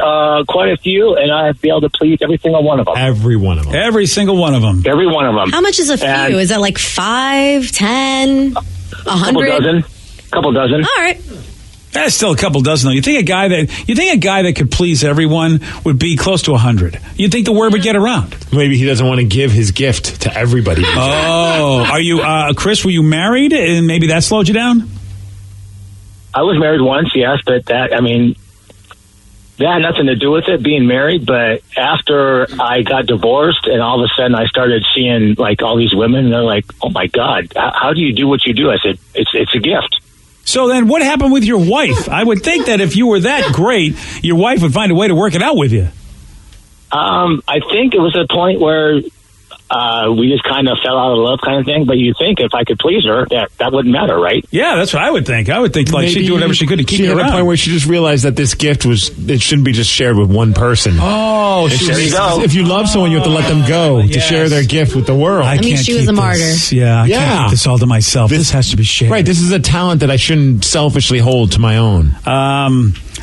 quite a few, and I've been able to please every single one of them. Every one of them. Every single one of them. Every one of them. How much is a few? And is that like 5, 10, 100? Couple dozen. All right. That's still a couple dozen, though. You think a guy that could please everyone would be close to 100? You'd think the word would get around. Maybe he doesn't want to give his gift to everybody. Oh, are you, Chris? Were you married, and maybe that slowed you down? I was married once, yes, but that had nothing to do with it, being married. But after I got divorced, and all of a sudden I started seeing like all these women, and they're like, "Oh my God, how do you do what you do?" I said, "It's a gift." So then, what happened with your wife? I would think that if you were that great, your wife would find a way to work it out with you. I think it was a point where we just kind of fell out of love, kind of thing. But you think if I could please her, that wouldn't matter, right? Yeah, that's what I would think. I would think like she'd do whatever she could to keep you around. She had a point where she just realized that this gift it shouldn't be just shared with one person. Oh, there you go. If you love someone, you have to let them go to share their gift with the world. I mean, she was a martyr. Yeah, I can't keep this all to myself. This has to be shared. Right, this is a talent that I shouldn't selfishly hold to my own.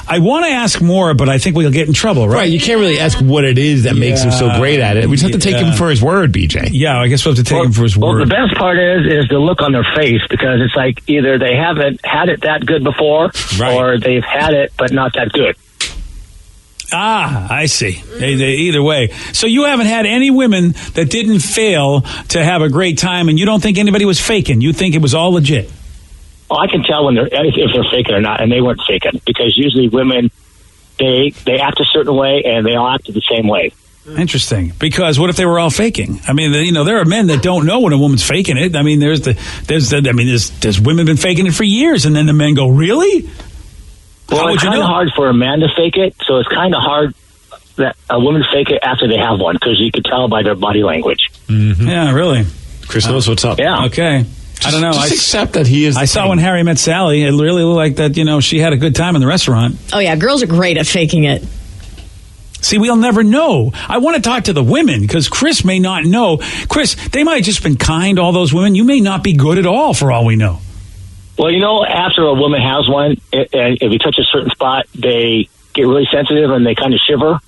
I want to ask more, but I think we'll get in trouble, right? Right, you can't really ask what it is that makes him so great at it. We just have to take him for his word, BJ. Yeah, I guess we'll have to take him for his word. Well, the best part is the look on their face, because it's like either they haven't had it that good before, or they've had it but not that good. Ah, I see. Either way. So you haven't had any women that didn't fail to have a great time, and you don't think anybody was faking? You think it was all legit? Well, I can tell if they're faking or not, and they weren't faking, because usually women, they act a certain way, and they all act the same way. Interesting. Because what if they were all faking? I mean, there are men that don't know when a woman's faking it. I mean, there's women been faking it for years, and then the men go, really? Well, it's kind of hard for a man to fake it, so it's kind of hard that a woman fake it after they have one, because you could tell by their body language. Mm-hmm. Yeah, really. Chris knows what's up. Yeah. Okay. I don't know. Just accept that he is. I saw when Harry Met Sally, it really looked like that, she had a good time in the restaurant. Oh, yeah. Girls are great at faking it. See, we'll never know. I want to talk to the women, because Chris may not know. Chris, they might have just been kind, all those women. You may not be good at all, for all we know. Well, after a woman has one, and if you touch a certain spot, they get really sensitive and they kind of shiver.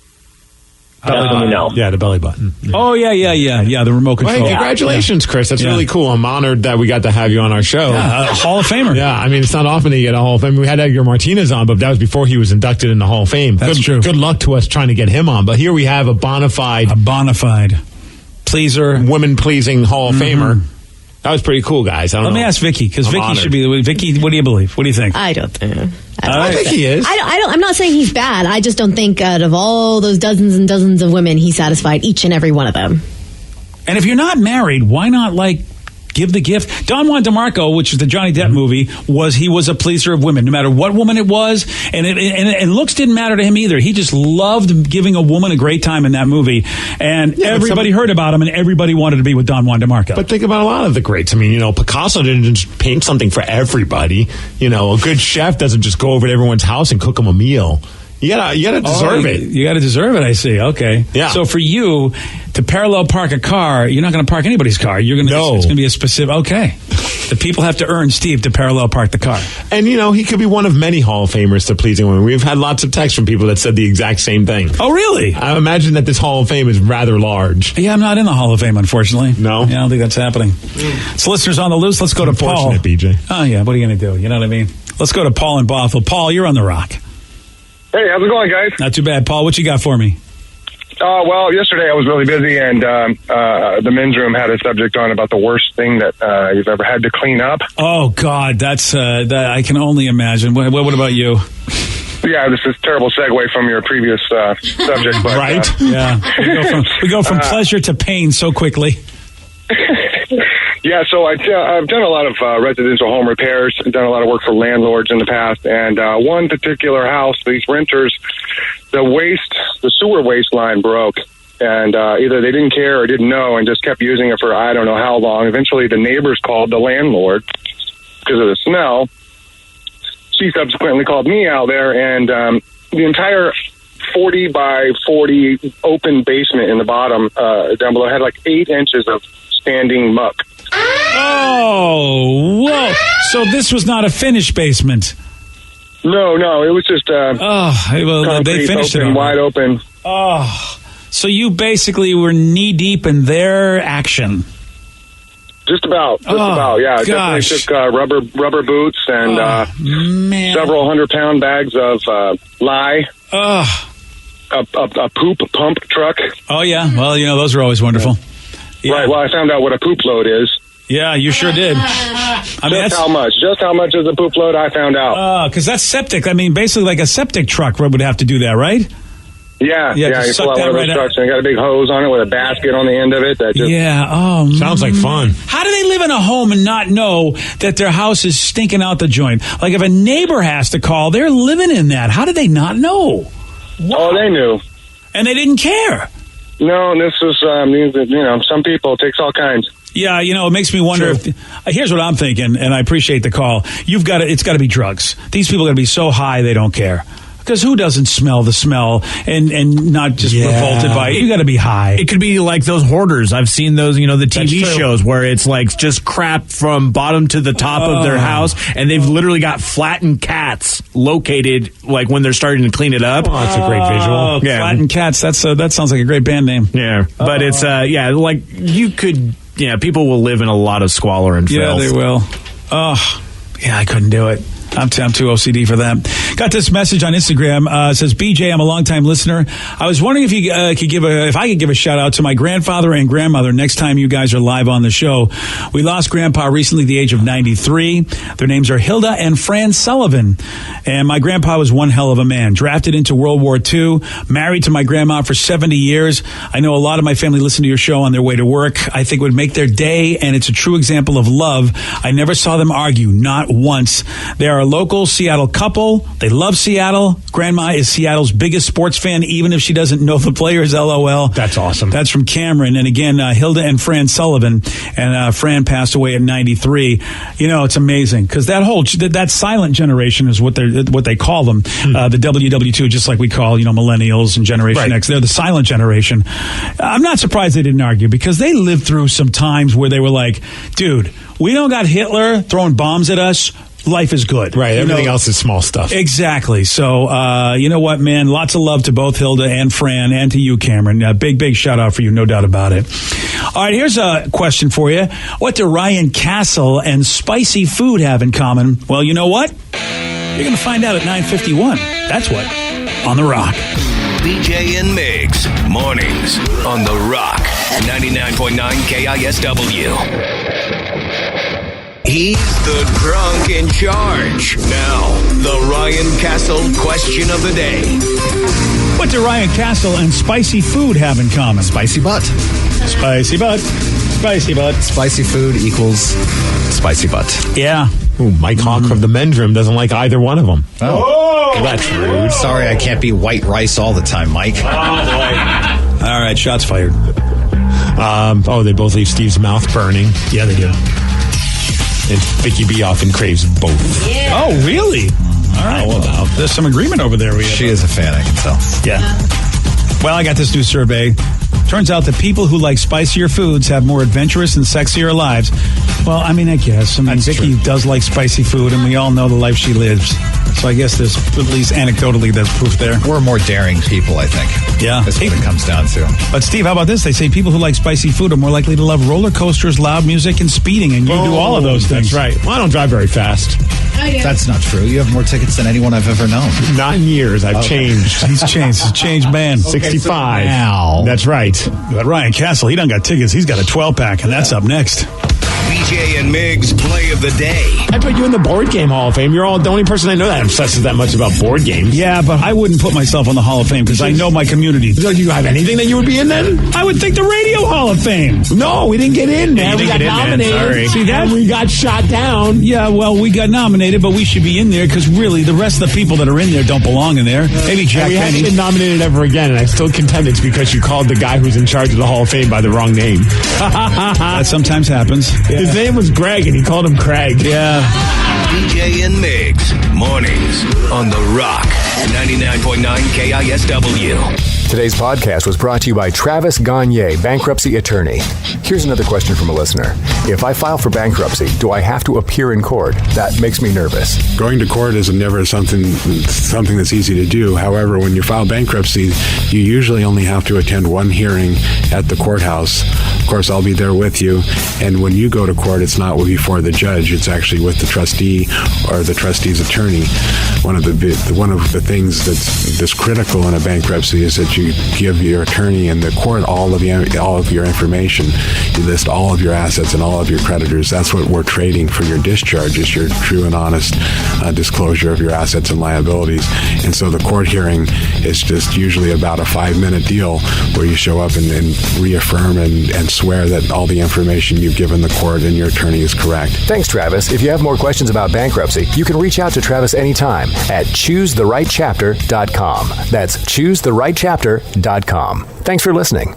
Yeah, the belly button. Oh, yeah. The remote control. Well, hey, congratulations, Chris. That's really cool. I'm honored that we got to have you on our show. Hall of Famer. Yeah, I mean, it's not often that you get a Hall of Fame. We had Edgar Martinez on, but that was before he was inducted in the Hall of Fame. That's true. Good luck to us trying to get him on. But here we have a bona fide pleaser, women-pleasing Hall of Famer. That was pretty cool, guys. Let me ask Vicky, because Vicky should be. Vicky, what do you believe? What do you think? I don't think. I think he is. I'm not saying he's bad. I just don't think out of all those dozens and dozens of women, he satisfied each and every one of them. And if you're not married, why not give the gift? Don Juan DeMarco, which is the Johnny Depp movie, was a pleaser of women, no matter what woman it was, and looks didn't matter to him either. He just loved giving a woman a great time in that movie, and everybody heard about him, and everybody wanted to be with Don Juan DeMarco. But think about a lot of the greats. I mean, Picasso didn't just paint something for everybody. A good chef doesn't just go over to everyone's house and cook them a meal. You gotta deserve it. You gotta deserve it, I see. Okay. Yeah. So for you to parallel park a car, you're not gonna park anybody's car. It's gonna be a specific. Okay. The people have to earn Steve to parallel park the car. And he could be one of many Hall of Famers to pleasing women. We've had lots of texts from people that said the exact same thing. Oh, really? I imagine that this Hall of Fame is rather large. Yeah, I'm not in the Hall of Fame, unfortunately. No? Yeah, I don't think that's happening. So listeners on the loose, let's go to Paul. BJ. Oh, yeah, what are you gonna do? You know what I mean? Let's go to Paul in Bothell. Paul, you're on the Rock. Hey, how's it going, guys? Not too bad. Paul, what you got for me? Well, yesterday I was really busy, and the men's room had a subject on about the worst thing that you've ever had to clean up. Oh, God, that's I can only imagine. What about you? Yeah, this is a terrible segue from your previous subject. But, right? Yeah. We go from pleasure to pain so quickly. Yeah, so I've done a lot of residential home repairs, done a lot of work for landlords in the past, and one particular house, these renters, the sewer waste line broke, and either they didn't care or didn't know and just kept using it for I don't know how long. Eventually the neighbors called the landlord because of the smell. She subsequently called me out there, and the entire 40 by 40 open basement in the bottom down below had like 8 inches of standing muck. Oh, whoa. So this was not a finished basement. No, it was just they finished open, it wide open. Oh, so you basically were knee deep in their action. Just about, yeah. Definitely took rubber boots and several 100-pound bags of lye. A poop pump truck. Oh, yeah. Well, those are always wonderful. Yeah. Right. Well, I found out what a poop load is. Yeah, you sure did. Just how much is a poop load? I found out. Because that's septic. I mean, basically like a septic truck would have to do that, right? Yeah. You pull out one of those trucks and you got a big hose on it with a basket on the end of it. That just sounds like fun. How do they live in a home and not know that their house is stinking out the joint? Like if a neighbor has to call, they're living in that. How did they not know? Wow. Oh, they knew, and they didn't care. No, and this was some people, it takes all kinds. Yeah, it makes me wonder if here's what I'm thinking, and I appreciate the call. It's got to be drugs. These people got to be so high they don't care. Because who doesn't smell the smell and not just revolted by it? You got to be high. It could be like those hoarders. I've seen those, the TV shows where it's like just crap from bottom to the top of their house, and they've literally got flattened cats located like when they're starting to clean it up. Oh, that's a great visual. Yeah. Flattened cats. That sounds like a great band name. Yeah, but it's like you could. Yeah, people will live in a lot of squalor and filth. Yeah, they will. Oh, yeah, I couldn't do it. I'm too OCD for that. Got this message on Instagram. Says, BJ, I'm a longtime listener. I was wondering if you if I could give a shout out to my grandfather and grandmother next time you guys are live on the show. We lost Grandpa recently at the age of 93. Their names are Hilda and Fran Sullivan. And my grandpa was one hell of a man. Drafted into World War II. Married to my grandma for 70 years. I know a lot of my family listen to your show on their way to work. I think it would make their day, and it's a true example of love. I never saw them argue, not once. They are a local Seattle couple. They love Seattle. Grandma is Seattle's biggest sports fan, even if she doesn't know the players, LOL. That's awesome. That's from Cameron. And again, Hilda and Fran Sullivan. And Fran passed away at 93. It's amazing because that silent generation is what they call them. The WW2, just like we call, millennials and Generation X. They're the silent generation. I'm not surprised they didn't argue because they lived through some times where they were like, dude, we don't got Hitler throwing bombs at us. life is good. Right. Everything else is small stuff. Exactly. So, you know what, man? Lots of love to both Hilda and Fran and to you, Cameron. Big shout out for you. No doubt about it. All right. Here's a question for you. What do Ryan Castle and spicy food have in common? Well, you know what? You're going to find out at 9:51. That's what. On The Rock. BJ and Migs, mornings on The Rock, 99.9 KISW. He's the drunk in charge. Now, the Ryan Castle question of the day. What do Ryan Castle and spicy food have in common? Spicy butt. Spicy butt. Spicy butt. Spicy food equals spicy butt. Yeah. Ooh, Mike Hawk from the men's room doesn't like either one of them. Oh, that's rude. Sorry, I can't be white rice all the time, Mike. Oh, boy. All right, shots fired. They both leave Steve's mouth burning. Yeah, they do. And Vicky B often craves both. Yeah. Oh, really? All right. Well, there's some agreement over there. She is a fan, I can tell. Yeah. Well, I got this new survey. Turns out that people who like spicier foods have more adventurous and sexier lives. Well, I mean, I guess. Vicky does like spicy food, and we all know the life she lives. So I guess there's, at least anecdotally, there's proof there. We're more daring people, I think. Yeah. That's what it comes down to. But, Steve, how about this? They say people who like spicy food are more likely to love roller coasters, loud music, and speeding, and you do all of those things. That's right. Well, I don't drive very fast. That's not true. You have more tickets than anyone I've ever known. Not in years. I've changed. He's changed. He's a changed man. 65. Now. That's right. But Ryan Castle, he done got tickets. He's got a 12-pack, and that's up next. BJ and Migs play of the day. I put you in the Board Game Hall of Fame. You're all the only person I know that obsesses that much about board games. Yeah, but I wouldn't put myself on the Hall of Fame because I know my community. Do you have anything that you would be in then? I would think the Radio Hall of Fame. No, we didn't get in, man. We got nominated. Sorry. See that? We got shot down. Yeah, well, we got nominated, but we should be in there because really the rest of the people that are in there don't belong in there. Maybe Jack We Penny. haven't been nominated ever again, and I still contend it's because you called the guy who's in charge of the Hall of Fame by the wrong name. That sometimes happens. Yeah. His name was Greg, and he called him Craig. Yeah. BJ and Migs, mornings on The Rock, 99.9 KISW. Today's podcast was brought to you by Travis Gagne, bankruptcy attorney. Here's another question from a listener. If I file for bankruptcy, do I have to appear in court? That makes me nervous. Going to court is never something that's easy to do. However, when you file bankruptcy, you usually only have to attend one hearing at the courthouse. Of course, I'll be there with you. And when you go to court, it's not before the judge. It's actually with the trustee or the trustee's attorney. One of the things that's critical in a bankruptcy is that you give your attorney and the court all of your information. You list all of your assets and all of your creditors. That's what we're trading for your discharge, is your true and honest disclosure of your assets and liabilities. And so the court hearing is just usually about a 5-minute deal where you show up and reaffirm and swear that all the information you've given the court and your attorney is correct. Thanks, Travis. If you have more questions about bankruptcy, you can reach out to Travis anytime at choosetherightchapter.com. That's choosetherightchapter.com. Thanks for listening.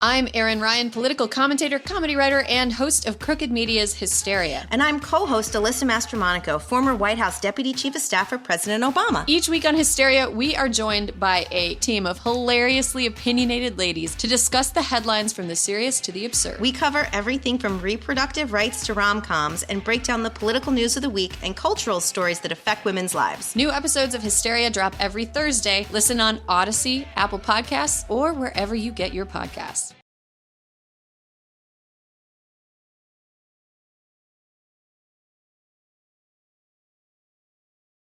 I'm Erin Ryan, political commentator, comedy writer, and host of Crooked Media's Hysteria. And I'm co-host Alyssa Mastromonaco, former White House Deputy Chief of Staff for President Obama. Each week on Hysteria, we are joined by a team of hilariously opinionated ladies to discuss the headlines from the serious to the absurd. We cover everything from reproductive rights to rom-coms and break down the political news of the week and cultural stories that affect women's lives. New episodes of Hysteria drop every Thursday. Listen on Odyssey, Apple Podcasts, or wherever you get your podcasts.